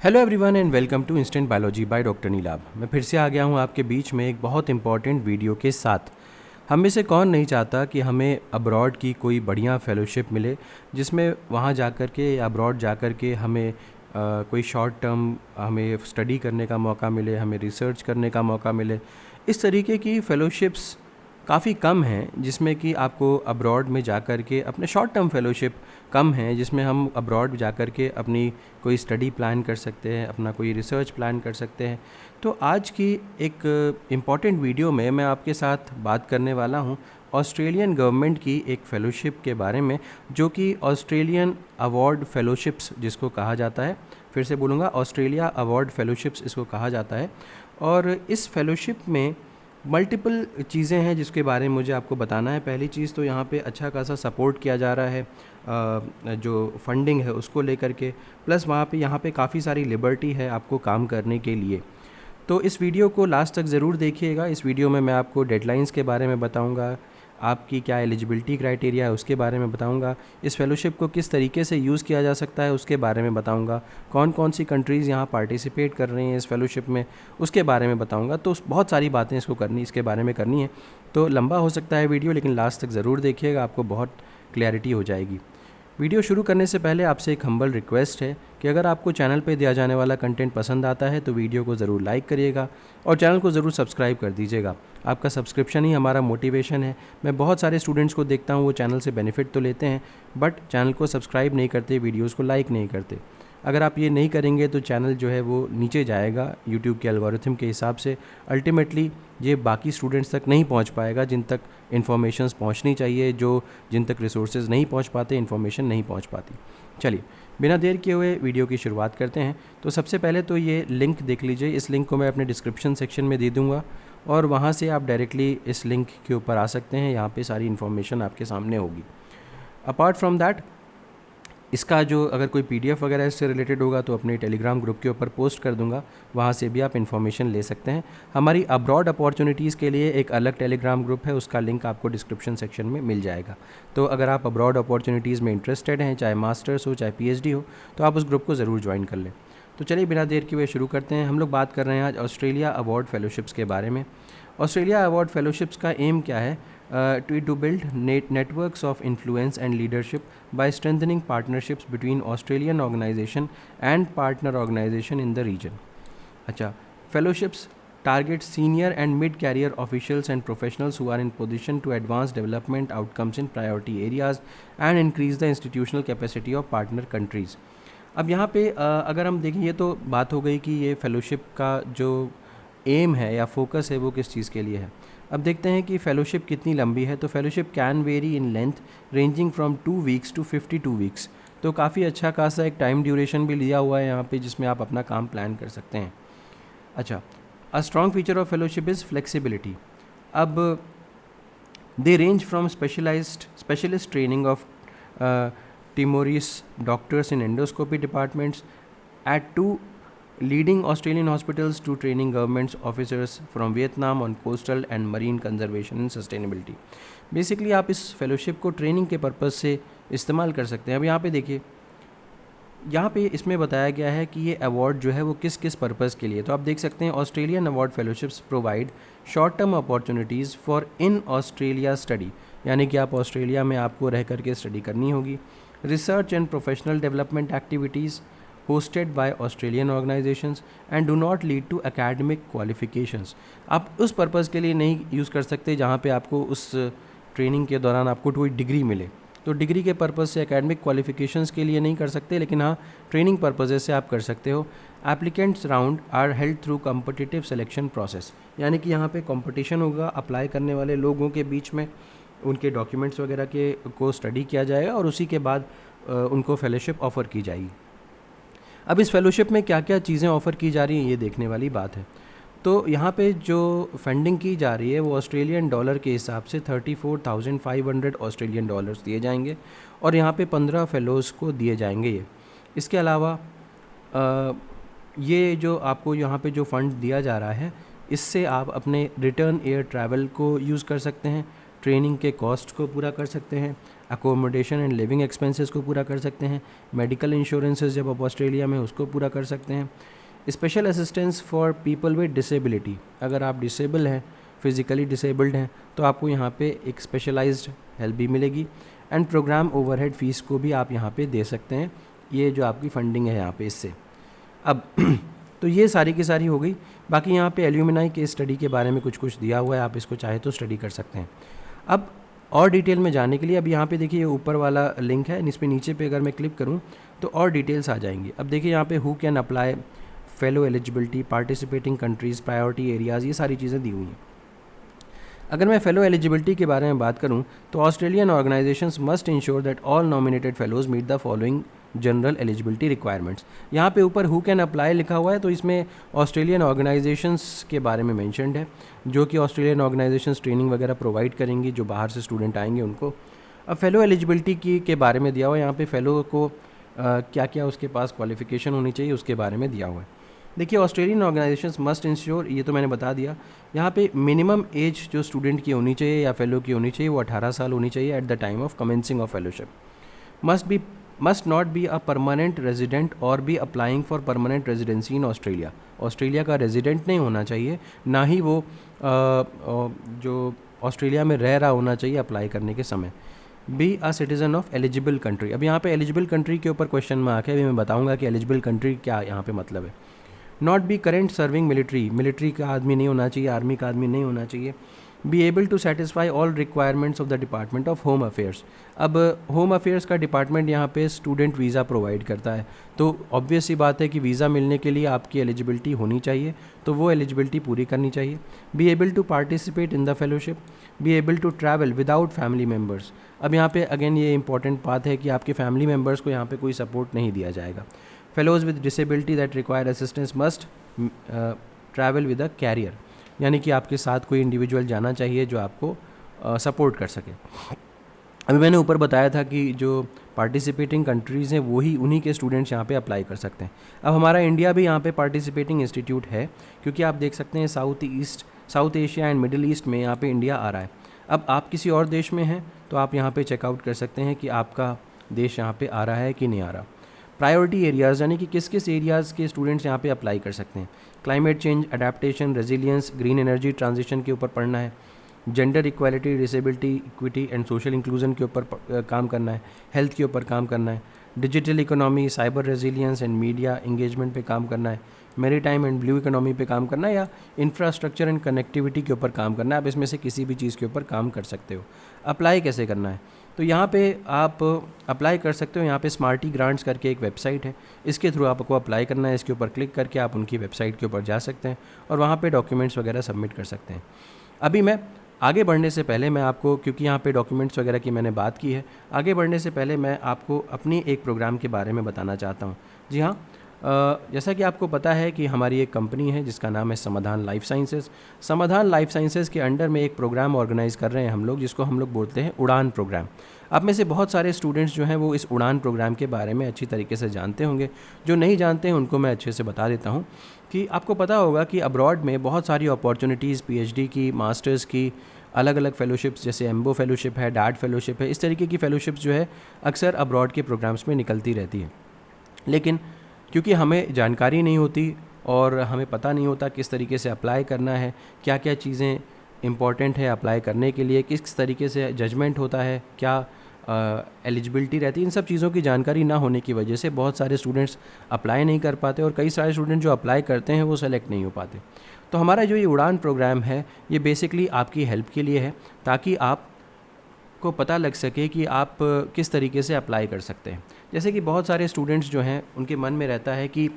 Hello everyone and welcome to instant biology by doctor Neelabh. मैं फिर से आ गया हूँ आपके बीच में एक बहुत इंपॉर्टेंट वीडियो के साथ। हम में से कौन नहीं चाहता कि हमें अब्रॉड की कोई बढ़िया फेलोशिप मिले, जिसमें वहाँ जाकर के या अब्रॉड जाकर के हमें कोई शॉर्ट टर्म हमें स्टडी करने का मौका मिले, हमें रिसर्च करने का मौका मिले। इस तरीके की फ़ेलोशिप्स काफ़ी कम हैं जिसमें कि आपको अब्रॉड में जाकर के अपने शॉर्ट टर्म फेलोशिप कम हैं जिसमें हम अब्रॉड जाकर के अपनी कोई स्टडी प्लान कर सकते हैं, अपना कोई रिसर्च प्लान कर सकते हैं। तो आज की एक इम्पॉर्टेंट वीडियो में मैं आपके साथ बात करने वाला हूँ ऑस्ट्रेलियन गवर्नमेंट की एक फ़ेलोशिप के बारे में, जो कि ऑस्ट्रेलियन अवार्ड फ़ेलोशिप्स जिसको कहा जाता है। फिर से बोलूँगा, ऑस्ट्रेलिया अवार्ड फ़ेलोशिप्स इसको कहा जाता है। और इस फ़ेलोशिप में मल्टीपल चीज़ें हैं जिसके बारे में मुझे आपको बताना है। पहली चीज़ तो यहाँ पे अच्छा खासा सपोर्ट किया जा रहा है जो फंडिंग है उसको लेकर के, प्लस वहाँ पे यहाँ पे काफ़ी सारी लिबर्टी है आपको काम करने के लिए। तो इस वीडियो को लास्ट तक ज़रूर देखिएगा। इस वीडियो में मैं आपको डेडलाइंस के बारे में बताऊँगा, आपकी क्या एलिजिबिलिटी क्राइटेरिया है उसके बारे में बताऊंगा, इस फेलोशिप को किस तरीके से यूज़ किया जा सकता है उसके बारे में बताऊंगा, कौन कौन सी कंट्रीज़ यहाँ पार्टिसिपेट कर रही हैं इस फेलोशिप में उसके बारे में बताऊंगा। तो बहुत सारी बातें इसके बारे में करनी है। तो लंबा हो सकता है वीडियो, लेकिन लास्ट तक ज़रूर देखिएगा, आपको बहुत क्लैरिटी हो जाएगी। वीडियो शुरू करने से पहले आपसे एक हम्बल रिक्वेस्ट है कि अगर आपको चैनल पे दिया जाने वाला कंटेंट पसंद आता है तो वीडियो को ज़रूर लाइक करिएगा और चैनल को ज़रूर सब्सक्राइब कर दीजिएगा। आपका सब्सक्रिप्शन ही हमारा मोटिवेशन है। मैं बहुत सारे स्टूडेंट्स को देखता हूँ वो चैनल से बेनिफिट तो लेते हैं बट चैनल को सब्सक्राइब नहीं करते, वीडियोज़ को लाइक नहीं करते। अगर आप ये नहीं करेंगे तो चैनल जो है वो नीचे जाएगा यूट्यूब के एल्गोरिथम के हिसाब से। अल्टीमेटली ये बाकी स्टूडेंट्स तक नहीं पहुंच पाएगा जिन तक इन्फॉर्मेशंस पहुंचनी चाहिए, जिन तक रिसोर्सेज नहीं पहुंच पाते, इन्फॉर्मेशन नहीं पहुंच पाती। चलिए बिना देर किए हुए वीडियो की शुरुआत करते हैं। तो सबसे पहले तो ये लिंक देख लीजिए। इस लिंक को मैं अपने डिस्क्रिप्शन सेक्शन में दे दूँगा और वहाँ से आप डायरेक्टली इस लिंक के ऊपर आ सकते हैं। यहाँ पे सारी इन्फॉर्मेशन आपके सामने होगी। अपार्ट फ्रॉम दैट, इसका जो अगर कोई पीडीएफ वगैरह इससे रिलेटेड होगा तो अपने टेलीग्राम ग्रुप के ऊपर पोस्ट कर दूंगा, वहाँ से भी आप इन्फॉर्मेशन ले सकते हैं। हमारी अब्रॉड अपॉर्चुनिटीज़ के लिए एक अलग टेलीग्राम ग्रुप है, उसका लिंक आपको डिस्क्रिप्शन सेक्शन में मिल जाएगा। तो अगर आप अब्रॉड अपॉर्चुनिटीज़ में इंटरेस्टेड हैं, चाहे मास्टर्स हो चाहे पीएचडी हो, तो आप उस ग्रुप को ज़रूर ज्वाइन कर लें। तो चलिए बिना देर किए हुए शुरू करते हैं। हम लोग बात कर रहे हैं आज ऑस्ट्रेलिया अवार्ड फेलोशिप्स के बारे में। ऑस्ट्रेलिया अवार्ड फेलोशिप्स का एम क्या है? to build networks of influence and leadership by strengthening partnerships between Australian organization and partner organization in the region. अच्छा, fellowships target senior and mid-career officials and professionals who are in position to advance development outcomes in priority areas and increase the institutional capacity of partner countries. अब यहाँ पे अगर हम देखें, ये तो बात हो गई कि ये फेलोशिप का जो एम है या फोकस है वो किस चीज़ के लिए है। अब देखते हैं कि फ़ेलोशिप कितनी लंबी है। तो fellowship can vary in length ranging from 2 weeks to 52 weeks. तो काफ़ी अच्छा खासा एक टाइम ड्यूरेशन भी लिया हुआ है यहाँ पे जिसमें आप अपना काम प्लान कर सकते हैं। अच्छा, a strong feature of fellowship is flexibility. अब they range from specialist training of Timorese doctors in endoscopy departments at 2 leading Australian hospitals to training government officers from Vietnam on coastal and marine conservation and sustainability. Basically आप इस fellowship को training के purpose से इस्तेमाल कर सकते हैं। अब यहाँ पे देखिए, यहाँ पे इसमें बताया गया है कि ये अवार्ड जो है वो किस किस पर्पज़ के लिए। तो आप देख सकते हैं, Australian award fellowships provide short term opportunities for in Australia study, यानी कि आप ऑस्ट्रेलिया में आपको रह करके स्टडी करनी होगी। Research and professional development activities hosted by Australian organizations and do not lead to academic qualifications. आप उस पर्पज़ के लिए नहीं यूज़ कर सकते जहाँ पे आपको उस ट्रेनिंग के दौरान आपको कोई डिग्री मिले। तो डिग्री के पर्पज़ से एकेडमिक क्वालिफिकेशंस के लिए नहीं कर सकते, लेकिन हाँ ट्रेनिंग पर्पज़ से आप कर सकते हो। Applicants round are held through competitive selection process, यानी कि यहाँ पे कंपटीशन होगा, अप्लाई करने वाले लोगों के बीच में उनके डॉक्यूमेंट्स वगैरह के को स्टडी किया जाएगा और उसी के बाद उनको फेलोशिप ऑफ़र की जाएगी। अब इस फेलोशिप में क्या क्या चीज़ें ऑफ़र की जा रही हैं ये देखने वाली बात है। तो यहाँ पे जो फंडिंग की जा रही है वो ऑस्ट्रेलियन डॉलर के हिसाब से 34,500 ऑस्ट्रेलियन डॉलर्स दिए जाएंगे और यहाँ पे 15 फेलोज़ को दिए जाएंगे ये। इसके अलावा ये जो आपको यहाँ पे जो फ़ंड दिया जा रहा है, इससे आप अपने रिटर्न एयर ट्रैवल को यूज़ कर सकते हैं, ट्रेनिंग के कॉस्ट को पूरा कर सकते हैं, अकोमोडेशन एंड लिविंग एक्सपेंसेस को पूरा कर सकते हैं, मेडिकल इंश्योरेंसेस जब आप ऑस्ट्रेलिया में उसको पूरा कर सकते हैं, special assistance for people with disability, अगर आप डिसेबल हैं, फिज़िकली डिसेबल्ड हैं, तो आपको यहाँ पे एक स्पेशलाइज्ड हेल्प भी मिलेगी, एंड प्रोग्राम ओवरहेड फ़ीस को भी आप यहाँ पे दे सकते हैं, ये जो आपकी फंडिंग है यहाँ पे इससे। अब तो ये सारी की सारी हो गई। बाकी यहाँ पे एल्यूमिनाई के स्टडी के बारे में कुछ कुछ दिया हुआ है, आप इसको चाहे तो स्टडी कर सकते हैं। अब और डिटेल में जाने के लिए अब यहाँ पे देखिए ये ऊपर वाला लिंक है, इस पर नीचे पे अगर मैं क्लिक करूँ तो और डिटेल्स आ जाएंगी। अब देखिए यहाँ पे who can apply, fellow eligibility, participating countries, priority areas, ये सारी चीज़ें दी हुई हैं। अगर मैं फेलो एलिजिबिलिटी के बारे में बात करूं तो Australian organisations must ensure that all nominated fellows meet the following general eligibility requirements. यहाँ पे ऊपर हु कैन अप्लाई लिखा हुआ है, तो इसमें ऑस्ट्रेलियन ऑर्गेनाइजेशंस के बारे में मेंशन्ड है, जो कि ऑस्ट्रेलियन ऑर्गेनाइजेशंस ट्रेनिंग वगैरह प्रोवाइड करेंगी जो बाहर से स्टूडेंट आएंगे उनको। अब फेलो एलिजिबिलिटी के बारे में दिया हुआ है, यहाँ पे फेलो को क्या क्या उसके पास क्वालिफिकेशन होनी चाहिए उसके बारे में दिया हुआ है। देखिए ऑस्ट्रेलियन ऑर्गेनाइजेशंस मस्ट इंश्योर, ये तो मैंने बता दिया। यहाँ पे मिनिमम एज जो स्टूडेंट की होनी चाहिए या फेलो की होनी चाहिए वो 18 साल होनी चाहिए at the time of commencing of fellowship. Must not be a permanent resident और be applying for permanent residency in Australia. Australia का रेजिडेंट नहीं होना चाहिए, ना ही वो जो ऑस्ट्रेलिया में रह रहा होना चाहिए अप्लाई करने के समय। Be a citizen of eligible country. अब यहाँ पे एलिजिबल कंट्री के ऊपर क्वेश्चन मार्क है, अभी मैं बताऊँगा कि एलिजिबल कंट्री क्या यहाँ पे मतलब है। Not be current serving military का आदमी नहीं होना चाहिए, आर्मी का आदमी नहीं होना चाहिए। Be able to satisfy all requirements of the department of home affairs. अब होम अफेयर्स का डिपार्टमेंट यहाँ पे स्टूडेंट वीज़ा प्रोवाइड करता है, तो ऑब्वियस सी बात है कि वीज़ा मिलने के लिए आपकी एलिजिबिलिटी होनी चाहिए, तो वो एलिजिबिलिटी पूरी करनी चाहिए। Be able to participate in the fellowship, be able to travel without family members. अब यहाँ पे अगेन ये इंपॉर्टेंट बात है कि आपके फैमिली मेम्बर्स को यहाँ पे कोई सपोर्ट नहीं दिया जाएगा। Fellows with disability that require assistance must travel with a carrier, यानी कि आपके साथ कोई इंडिविजुअल जाना चाहिए जो आपको सपोर्ट कर सके। अभी मैंने ऊपर बताया था कि जो पार्टिसिपेटिंग कंट्रीज़ हैं वही उन्हीं के स्टूडेंट्स यहाँ पे अप्लाई कर सकते हैं। अब हमारा इंडिया भी यहाँ पे पार्टिसिपेटिंग इंस्टीट्यूट है, क्योंकि आप देख सकते हैं south Asia and middle east में यहाँ पे इंडिया आ रहा है। अब आप किसी और देश में हैं तो आप यहाँ पे चेकआउट कर सकते हैं कि आपका देश यहाँ पे आ रहा है कि नहीं आ रहा। प्रायोरिटी एरियाज़, यानी कि किस किस एरियाज़ के स्टूडेंट्स यहाँ पे अप्लाई कर सकते हैं। Climate change, adaptation, resilience, green energy transition के ऊपर पढ़ना है। Gender equality, disability, equity and social inclusion के ऊपर काम करना है। हेल्थ के ऊपर काम करना है। Digital economy, cyber resilience and media engagement पे काम करना है। मैरीटाइम एंड ब्लू इकोनॉमी पे काम करना है, या इंफ्रास्ट्रक्चर एंड कनेक्टिविटी के ऊपर काम करना है। आप इसमें से किसी भी चीज़ के ऊपर काम कर सकते हो। अप्लाई कैसे करना है, तो यहाँ पे आप अप्लाई कर सकते हो। यहाँ पे स्मार्टी ग्रांट्स करके एक वेबसाइट है, इसके थ्रू आपको अप्लाई करना है। इसके ऊपर क्लिक करके आप उनकी वेबसाइट के ऊपर जा सकते हैं और वहाँ पे डॉक्यूमेंट्स वगैरह सबमिट कर सकते हैं। अभी मैं आगे बढ़ने से पहले मैं आपको, क्योंकि यहाँ पे डॉक्यूमेंट्स वगैरह की मैंने बात की है, आगे बढ़ने से पहले मैं आपको अपनी एक प्रोग्राम के बारे में बताना चाहता हूँ। जी हाँ, जैसा कि आपको पता है कि हमारी एक कंपनी है जिसका नाम है समाधान लाइफ साइंसेज़। समाधान लाइफ साइंसेज़ के अंडर में एक प्रोग्राम ऑर्गेनाइज़ कर रहे हैं हम लोग, जिसको हम लोग बोलते हैं उड़ान प्रोग्राम। आप में से बहुत सारे स्टूडेंट्स जो हैं वो इस उड़ान प्रोग्राम के बारे में अच्छी तरीके से जानते होंगे। जो नहीं जानते हैं उनको मैं अच्छे से बता देता हूँ कि आपको पता होगा कि अब्रॉड में बहुत सारी अपॉर्चुनिटीज़, पीएचडी की, मास्टर्स की, अलग अलग फेलोशिप्स जैसे एम्बो फेलोशिप है, डार्ट फेलोशिप है, इस तरीके की फेलोशिप्स जो है अक्सर अब्रॉड के प्रोग्राम्स में निकलती रहती है। लेकिन क्योंकि हमें जानकारी नहीं होती और हमें पता नहीं होता किस तरीके से अप्लाई करना है, क्या क्या चीज़ें इम्पॉर्टेंट है अप्लाई करने के लिए, किस तरीके से जजमेंट होता है, क्या एलिजिबिलिटी रहती है, इन सब चीज़ों की जानकारी ना होने की वजह से बहुत सारे स्टूडेंट्स अप्लाई नहीं कर पाते और कई सारे स्टूडेंट जो अप्लाई करते हैं वो सेलेक्ट नहीं हो पाते। तो हमारा जो ये उड़ान प्रोग्राम है ये बेसिकली आपकी हेल्प के लिए है, ताकि आप को पता लग सके कि आप किस तरीके से अप्लाई कर सकते हैं। जैसे कि बहुत सारे स्टूडेंट्स जो हैं उनके मन में रहता है कि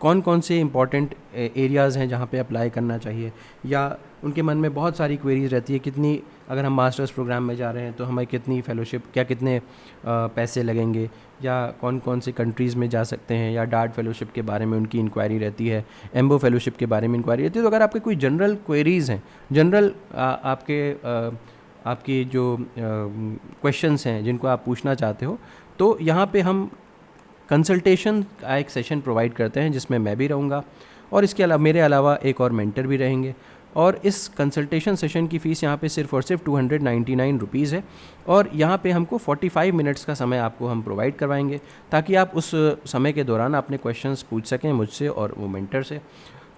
कौन कौन से इम्पॉर्टेंट एरियाज़ हैं जहाँ पे अप्लाई करना चाहिए, या उनके मन में बहुत सारी क्वेरीज रहती है, कितनी, अगर हम मास्टर्स प्रोग्राम में जा रहे हैं तो हमें कितनी फेलोशिप, क्या कितने पैसे लगेंगे, या कौन कौन सी कंट्रीज़ में जा सकते हैं, या डार्ट फेलोशिप के बारे में उनकी इंक्वायरी रहती है, एम्बो फेलोशिप के बारे में इंक्वायरी रहती है। तो अगर आपके कोई जनरल क्वेरीज़ हैं, जनरल आपकी जो क्वेश्चंस हैं जिनको आप पूछना चाहते हो, तो यहाँ पे हम कंसल्टेशन का एक सेशन प्रोवाइड करते हैं जिसमें मैं भी रहूँगा और इसके अलावा मेरे अलावा एक और मेंटर भी रहेंगे। और इस कंसल्टेशन सेशन की फ़ीस यहाँ पे सिर्फ और सिर्फ 299 रुपीज़ है। और यहाँ पे हमको 45 मिनट्स का समय आपको हम प्रोवाइड करवाएंगे ताकि आप उस समय के दौरान अपने क्वेश्चंस पूछ सकें मुझसे और वो मेंटर से।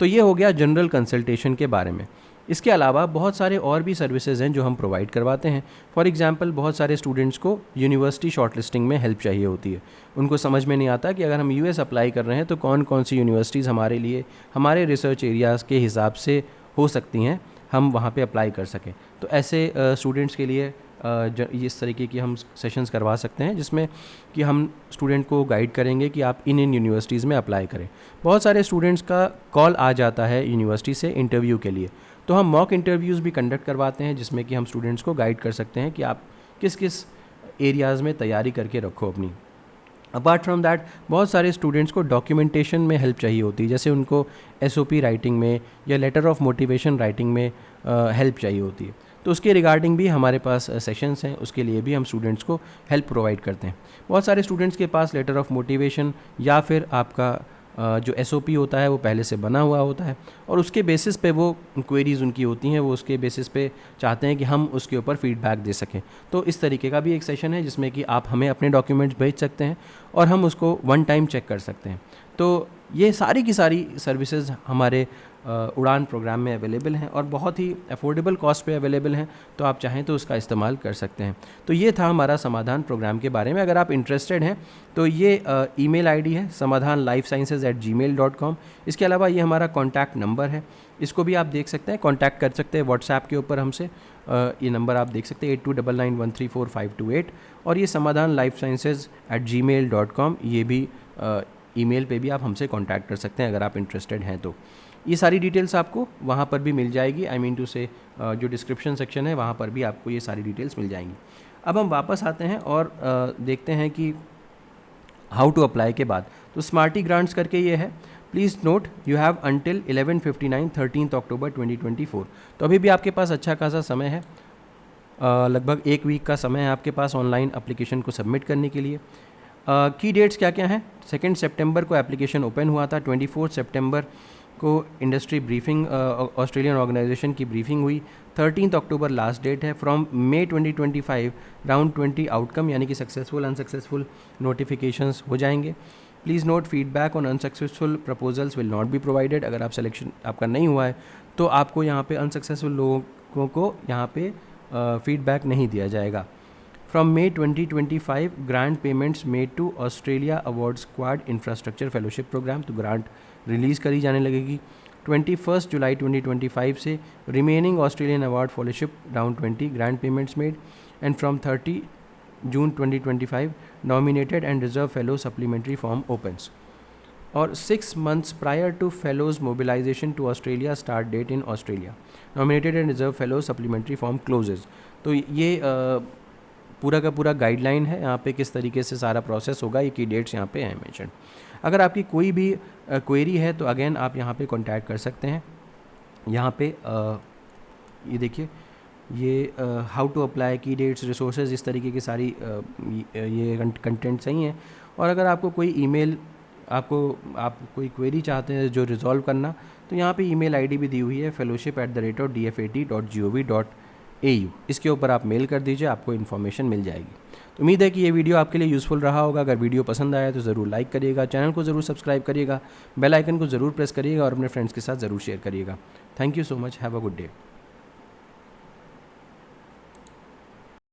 तो ये हो गया जनरल कंसल्टेशन के बारे में। इसके अलावा बहुत सारे और भी सर्विसेज हैं जो हम प्रोवाइड करवाते हैं। फॉर एग्जांपल बहुत सारे स्टूडेंट्स को यूनिवर्सिटी शॉर्टलिस्टिंग में हेल्प चाहिए होती है। उनको समझ में नहीं आता कि अगर हम यूएस अप्लाई कर रहे हैं तो कौन कौन सी यूनिवर्सिटीज़ हमारे लिए हमारे रिसर्च एरियाज़ के हिसाब से हो सकती हैं, हम वहाँ पे अप्लाई कर सकें। तो ऐसे स्टूडेंट्स के लिए इस तरीके की हम सेशंस करवा सकते हैं जिसमें कि हम स्टूडेंट को गाइड करेंगे कि आप इन यूनिवर्सिटीज़ में अप्लाई करें। बहुत सारे स्टूडेंट्स का कॉल आ जाता है यूनिवर्सिटी से इंटरव्यू के लिए, तो हम मॉक इंटरव्यूज़ भी कंडक्ट करवाते हैं जिसमें कि हम स्टूडेंट्स को गाइड कर सकते हैं कि आप किस किस एरियाज़ में तैयारी करके रखो अपनी। अपार्ट फ्रॉम दैट बहुत सारे स्टूडेंट्स को डॉक्यूमेंटेशन में हेल्प चाहिए होती है, जैसे उनको एसओपी राइटिंग में या लेटर ऑफ मोटिवेशन राइटिंग में हेल्प चाहिए होती है। तो उसके रिगार्डिंग भी हमारे पास सेशंस हैं, उसके लिए भी हम स्टूडेंट्स को हेल्प प्रोवाइड करते हैं। बहुत सारे स्टूडेंट्स के पास लेटर ऑफ मोटिवेशन या फिर आपका जो एसओपी होता है वो पहले से बना हुआ होता है और उसके बेसिस पे वो क्वेरीज़ उनकी होती हैं, वो उसके बेसिस पे चाहते हैं कि हम उसके ऊपर फीडबैक दे सकें। तो इस तरीके का भी एक सेशन है जिसमें कि आप हमें अपने डॉक्यूमेंट्स भेज सकते हैं और हम उसको वन टाइम चेक कर सकते हैं। तो ये सारी की सारी सर्विसेज हमारे उड़ान प्रोग्राम में अवेलेबल हैं और बहुत ही अफोर्डेबल कॉस्ट पे अवेलेबल हैं, तो आप चाहें तो उसका इस्तेमाल कर सकते हैं। तो ये था हमारा समाधान प्रोग्राम के बारे में। अगर आप इंटरेस्टेड हैं तो ये ईमेल आईडी है samadhanlifesciences@gmail.com। इसके अलावा ये हमारा कॉन्टैक्ट नंबर है, इसको भी आप देख सकते हैं, कॉन्टैक्ट कर सकते हैं व्हाट्सएप के ऊपर हमसे। ये नंबर आप देख सकते हैं 8299134528 और ये samadhanlifesciences@gmail.com, ये भी ईमेल पे भी आप हमसे कांटेक्ट कर सकते हैं अगर आप इंटरेस्टेड हैं तो। ये सारी डिटेल्स आपको वहाँ पर भी मिल जाएगी, आई मीन टू से जो डिस्क्रिप्शन सेक्शन है वहाँ पर भी आपको ये सारी डिटेल्स मिल जाएंगी। अब हम वापस आते हैं और देखते हैं कि हाउ टू अप्लाई के बाद। तो स्मार्टी ग्रांट्स करके ये है, please note you have until 11:59 13 अक्टूबर 2024। तो अभी भी आपके पास अच्छा खासा समय है, लगभग एक वीक का समय है आपके पास ऑनलाइन एप्लीकेशन को सबमिट करने के लिए। की डेट्स क्या क्या हैं? 2 सितंबर को एप्लीकेशन ओपन हुआ था, 24 सितंबर को इंडस्ट्री ब्रीफिंग ऑस्ट्रेलियन ऑर्गेनाइजेशन की ब्रीफिंग हुई, 13 अक्टूबर लास्ट डेट है। फ्रॉम मई 2025 राउंड 20 आउटकम यानी कि सक्सेसफुल अनसक्सेसफुल नोटिफिकेशंस हो जाएंगे। Please note feedback on unsuccessful proposals will not be provided. अगर आप सिलेक्शन आपका नहीं हुआ है तो आपको यहाँ पे अनसक्सेसफुल लोगों को यहाँ पे फीडबैक नहीं दिया जाएगा। From May 2025, grant payments made to Australia Awards Quad Infrastructure Fellowship Program, तो ग्रांट रिलीज़ करी जाने लगेगी। 21 जुलाई 2025 से remaining Australian award fellowship round 20 grant payments made and from 30 June 2025 nominated and reserve fellow supplementary form opens. और 6 months prior to fellows mobilization to Australia start date in Australia, nominated and reserve fellow supplementary form closes। तो ये पूरा का पूरा guideline है यहाँ पे किस तरीके से सारा प्रोसेस होगा, ये की डेट्स यहाँ पे हैं मेंशन। अगर आपकी कोई भी क्वेरी है तो अगेन आप यहाँ पे कांटेक्ट कर सकते हैं। यहाँ पे ये देखिए, ये हाउ टू अप्लाई, की डेट्स, रिसोर्सेज, इस तरीके की सारी ये कंटेंट सही हैं। और अगर आपको कोई ईमेल आप कोई क्वेरी चाहते हैं जो रिजॉल्व करना, तो यहाँ पे ईमेल आईडी भी दी हुई है fellowship@dfat.gov.au। इसके ऊपर आप मेल कर दीजिए, आपको इन्फॉर्मेशन मिल जाएगी। तो उम्मीद है कि ये वीडियो आपके लिए यूज़फुल रहा होगा। अगर वीडियो पसंद आया तो ज़रूर लाइक करिएगा, चैनल को ज़रूर सब्सक्राइब करिएगा, बेल आइकन को ज़रूर प्रेस करिएगा और अपने फ्रेंड्स के साथ ज़रूर शेयर करिएगा। Thank you so much, have a good day.